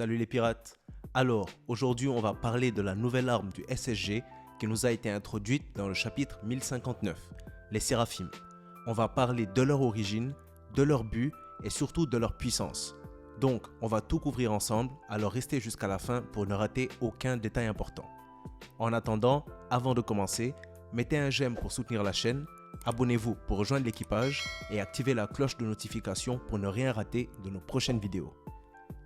Salut les pirates. Alors, aujourd'hui on va parler de la nouvelle arme du SSG qui nous a été introduite dans le chapitre 1059, les Séraphimes. On va parler de leur origine, de leur but et surtout de leur puissance. Donc, on va tout couvrir ensemble, alors restez jusqu'à la fin pour ne rater aucun détail important. En attendant, avant de commencer, mettez un j'aime pour soutenir la chaîne, abonnez-vous pour rejoindre l'équipage et activez la cloche de notification pour ne rien rater de nos prochaines vidéos.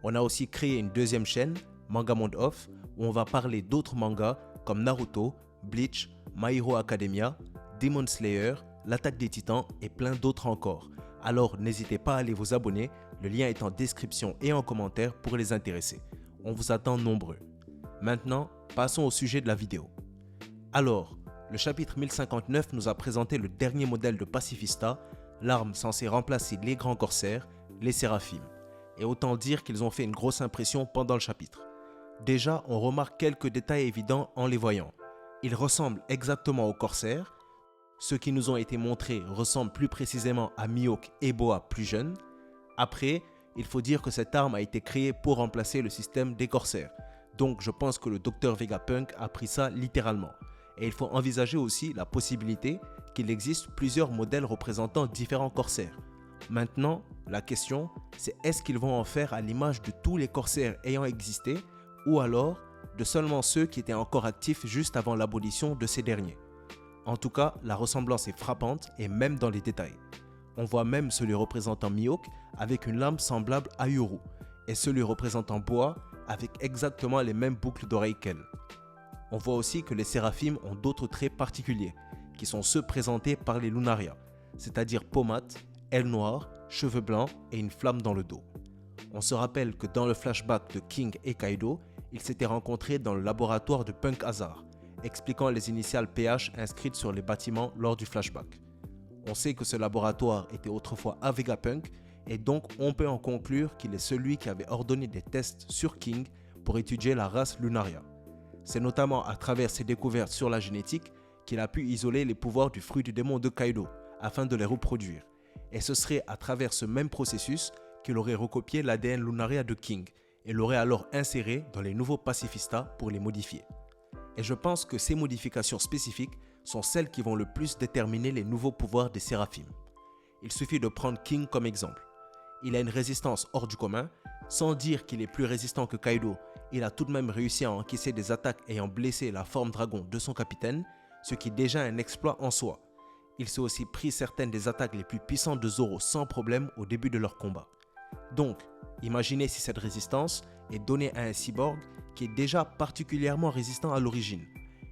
On a aussi créé une deuxième chaîne, Manga Monde Off, où on va parler d'autres mangas comme Naruto, Bleach, My Hero Academia, Demon Slayer, L'Attaque des Titans et plein d'autres encore. Alors n'hésitez pas à aller vous abonner, le lien est en description et en commentaire pour les intéressés. On vous attend nombreux. Maintenant, passons au sujet de la vidéo. Alors, le chapitre 1059 nous a présenté le dernier modèle de Pacifista, l'arme censée remplacer les grands corsaires, les Séraphimes. Et autant dire qu'ils ont fait une grosse impression pendant le chapitre. Déjà, on remarque quelques détails évidents en les voyant. Ils ressemblent exactement aux corsaires. Ceux qui nous ont été montrés ressemblent plus précisément à Mihawk et Boa plus jeunes. Après, il faut dire que cette arme a été créée pour remplacer le système des corsaires. Donc je pense que le Dr Vegapunk a pris ça littéralement. Et il faut envisager aussi la possibilité qu'il existe plusieurs modèles représentant différents corsaires. Maintenant, la question, c'est est-ce qu'ils vont en faire à l'image de tous les corsaires ayant existé ou alors de seulement ceux qui étaient encore actifs juste avant l'abolition de ces derniers. En tout cas, la ressemblance est frappante et même dans les détails. On voit même celui représentant Mihawk avec une lame semblable à Yuru et celui représentant Boa avec exactement les mêmes boucles d'oreilles qu'elle. On voit aussi que les Séraphimes ont d'autres traits particuliers qui sont ceux présentés par les Lunaria, c'est-à-dire peau mate, ailes noires, cheveux blancs et une flamme dans le dos. On se rappelle que dans le flashback de King et Kaido, ils s'étaient rencontrés dans le laboratoire de Punk Hazard, expliquant les initiales PH inscrites sur les bâtiments lors du flashback. On sait que ce laboratoire était autrefois à Vegapunk et donc on peut en conclure qu'il est celui qui avait ordonné des tests sur King pour étudier la race Lunaria. C'est notamment à travers ses découvertes sur la génétique qu'il a pu isoler les pouvoirs du fruit du démon de Kaido afin de les reproduire. Et ce serait à travers ce même processus qu'il aurait recopié l'ADN Lunaria de King et l'aurait alors inséré dans les nouveaux Pacifista pour les modifier. Et je pense que ces modifications spécifiques sont celles qui vont le plus déterminer les nouveaux pouvoirs des Séraphimes. Il suffit de prendre King comme exemple. Il a une résistance hors du commun, sans dire qu'il est plus résistant que Kaido, il a tout de même réussi à encaisser des attaques ayant blessé la forme dragon de son capitaine, ce qui est déjà un exploit en soi. Il s'est aussi pris certaines des attaques les plus puissantes de Zoro sans problème au début de leur combat. Donc, imaginez si cette résistance est donnée à un cyborg qui est déjà particulièrement résistant à l'origine.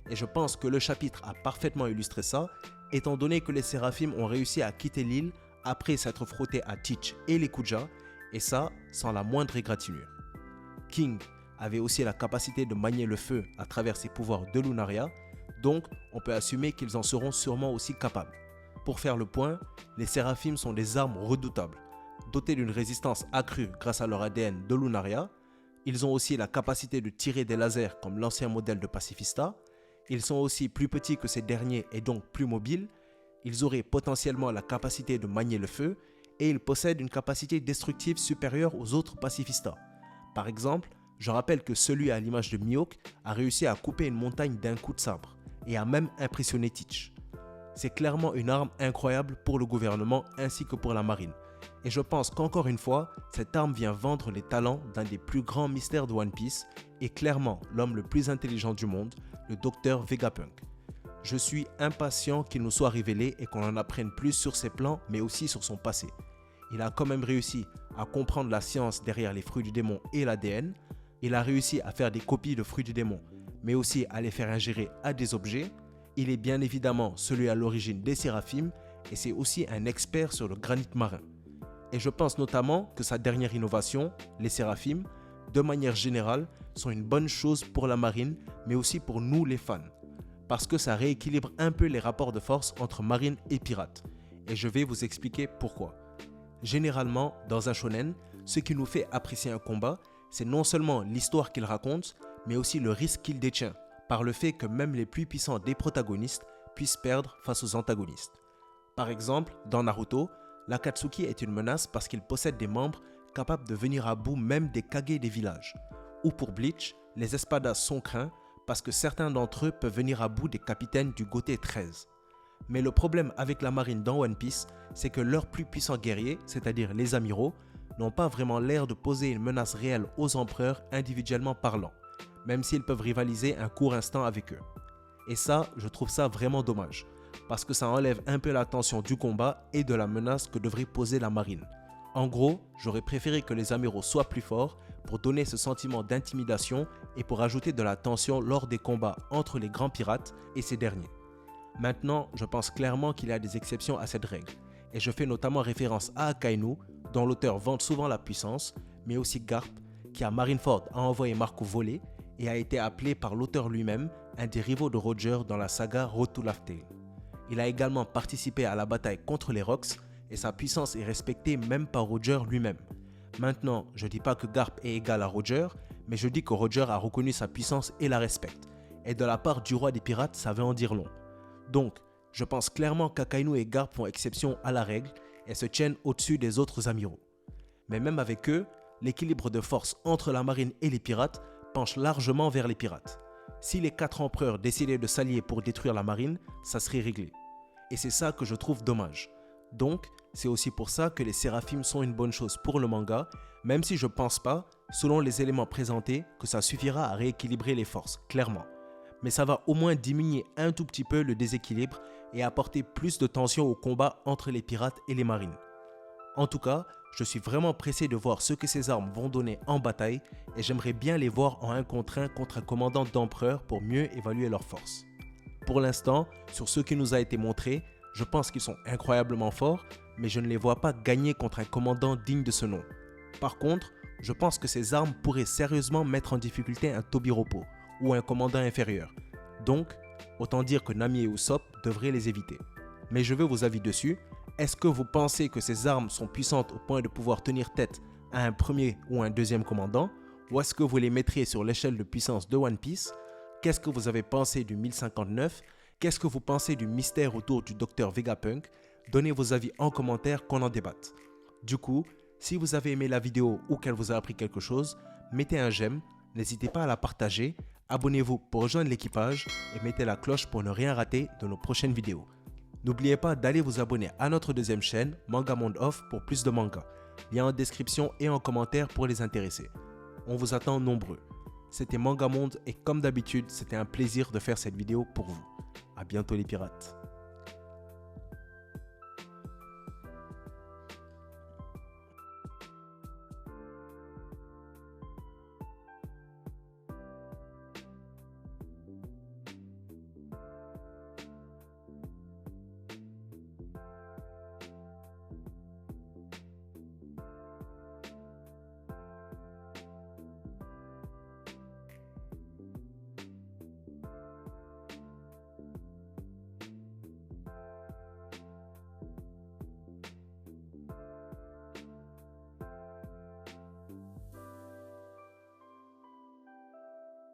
Et je pense que le chapitre a parfaitement illustré ça, étant donné que les Séraphimes ont réussi à quitter l'île après s'être frottés à Teach et les Kuja, et ça sans la moindre égratignure. King avait aussi la capacité de manier le feu à travers ses pouvoirs de Lunaria, donc on peut assumer qu'ils en seront sûrement aussi capables. Pour faire le point, les Séraphimes sont des armes redoutables. Dotés d'une résistance accrue grâce à leur ADN de Lunaria, ils ont aussi la capacité de tirer des lasers comme l'ancien modèle de Pacifista, ils sont aussi plus petits que ces derniers et donc plus mobiles, ils auraient potentiellement la capacité de manier le feu et ils possèdent une capacité destructive supérieure aux autres Pacifista. Par exemple, je rappelle que celui à l'image de Mihawk a réussi à couper une montagne d'un coup de sabre et a même impressionné Teach. C'est clairement une arme incroyable pour le gouvernement ainsi que pour la marine. Et je pense qu'encore une fois, cette arme vient vendre les talents d'un des plus grands mystères de One Piece et clairement l'homme le plus intelligent du monde, le Dr Vegapunk. Je suis impatient qu'il nous soit révélé et qu'on en apprenne plus sur ses plans mais aussi sur son passé. Il a quand même réussi à comprendre la science derrière les fruits du démon et l'ADN. Il a réussi à faire des copies de fruits du démon mais aussi à les faire ingérer à des objets. Il est bien évidemment celui à l'origine des Séraphimes et c'est aussi un expert sur le granit marin. Et je pense notamment que sa dernière innovation, les Séraphimes, de manière générale, sont une bonne chose pour la marine, mais aussi pour nous les fans. Parce que ça rééquilibre un peu les rapports de force entre marine et pirate. Et je vais vous expliquer pourquoi. Généralement, dans un shonen, ce qui nous fait apprécier un combat, c'est non seulement l'histoire qu'il raconte, mais aussi le risque qu'il détient, par le fait que même les plus puissants des protagonistes puissent perdre face aux antagonistes. Par exemple, dans Naruto, l'Akatsuki est une menace parce qu'il possède des membres capables de venir à bout même des Kage des villages. Ou pour Bleach, les Espadas sont craints parce que certains d'entre eux peuvent venir à bout des capitaines du Goté 13. Mais le problème avec la marine dans One Piece, c'est que leurs plus puissants guerriers, c'est-à-dire les amiraux, n'ont pas vraiment l'air de poser une menace réelle aux empereurs individuellement parlant, même s'ils peuvent rivaliser un court instant avec eux. Et ça, je trouve ça vraiment dommage, parce que ça enlève un peu la tension du combat et de la menace que devrait poser la marine. En gros, j'aurais préféré que les amiraux soient plus forts pour donner ce sentiment d'intimidation et pour ajouter de la tension lors des combats entre les grands pirates et ces derniers. Maintenant, je pense clairement qu'il y a des exceptions à cette règle, et je fais notamment référence à Akainu, dont l'auteur vante souvent la puissance, mais aussi Garp, qui à Marineford a envoyé Marco voler et a été appelé par l'auteur lui-même un des rivaux de Roger dans la saga Road to Laugh Tale. Il a également participé à la bataille contre les Rocks et sa puissance est respectée même par Roger lui-même. Maintenant, je ne dis pas que Garp est égal à Roger, mais je dis que Roger a reconnu sa puissance et la respecte. Et de la part du roi des pirates, ça veut en dire long. Donc, je pense clairement qu'Akainu et Garp font exception à la règle et se tiennent au-dessus des autres amiraux. Mais même avec eux, l'équilibre de force entre la marine et les pirates penche largement vers les pirates. Si les 4 empereurs décidaient de s'allier pour détruire la marine, ça serait réglé. Et c'est ça que je trouve dommage. Donc, c'est aussi pour ça que les séraphimes sont une bonne chose pour le manga, même si je pense pas, selon les éléments présentés, que ça suffira à rééquilibrer les forces, clairement. Mais ça va au moins diminuer un tout petit peu le déséquilibre et apporter plus de tension au combat entre les pirates et les marines. En tout cas, je suis vraiment pressé de voir ce que ces armes vont donner en bataille et j'aimerais bien les voir en 1 contre 1 contre un commandant d'empereur pour mieux évaluer leurs forces. Pour l'instant, sur ce qui nous a été montré, je pense qu'ils sont incroyablement forts, mais je ne les vois pas gagner contre un commandant digne de ce nom. Par contre, je pense que ces armes pourraient sérieusement mettre en difficulté un Tobiropo ou un commandant inférieur. Donc, autant dire que Nami et Usopp devraient les éviter. Mais je veux vos avis dessus. Est-ce que vous pensez que ces armes sont puissantes au point de pouvoir tenir tête à un premier ou un deuxième commandant? Ou est-ce que vous les mettriez sur l'échelle de puissance de One Piece? Qu'est-ce que vous avez pensé du 1059? Qu'est-ce que vous pensez du mystère autour du Dr Vegapunk? Donnez vos avis en commentaire qu'on en débatte. Du coup, si vous avez aimé la vidéo ou qu'elle vous a appris quelque chose, mettez un j'aime, n'hésitez pas à la partager, abonnez-vous pour rejoindre l'équipage et mettez la cloche pour ne rien rater de nos prochaines vidéos. N'oubliez pas d'aller vous abonner à notre deuxième chaîne, Manga Monde Off, pour plus de mangas. Lien en description et en commentaire pour les intéressés. On vous attend nombreux. C'était Manga Monde et comme d'habitude, c'était un plaisir de faire cette vidéo pour vous. À bientôt les pirates.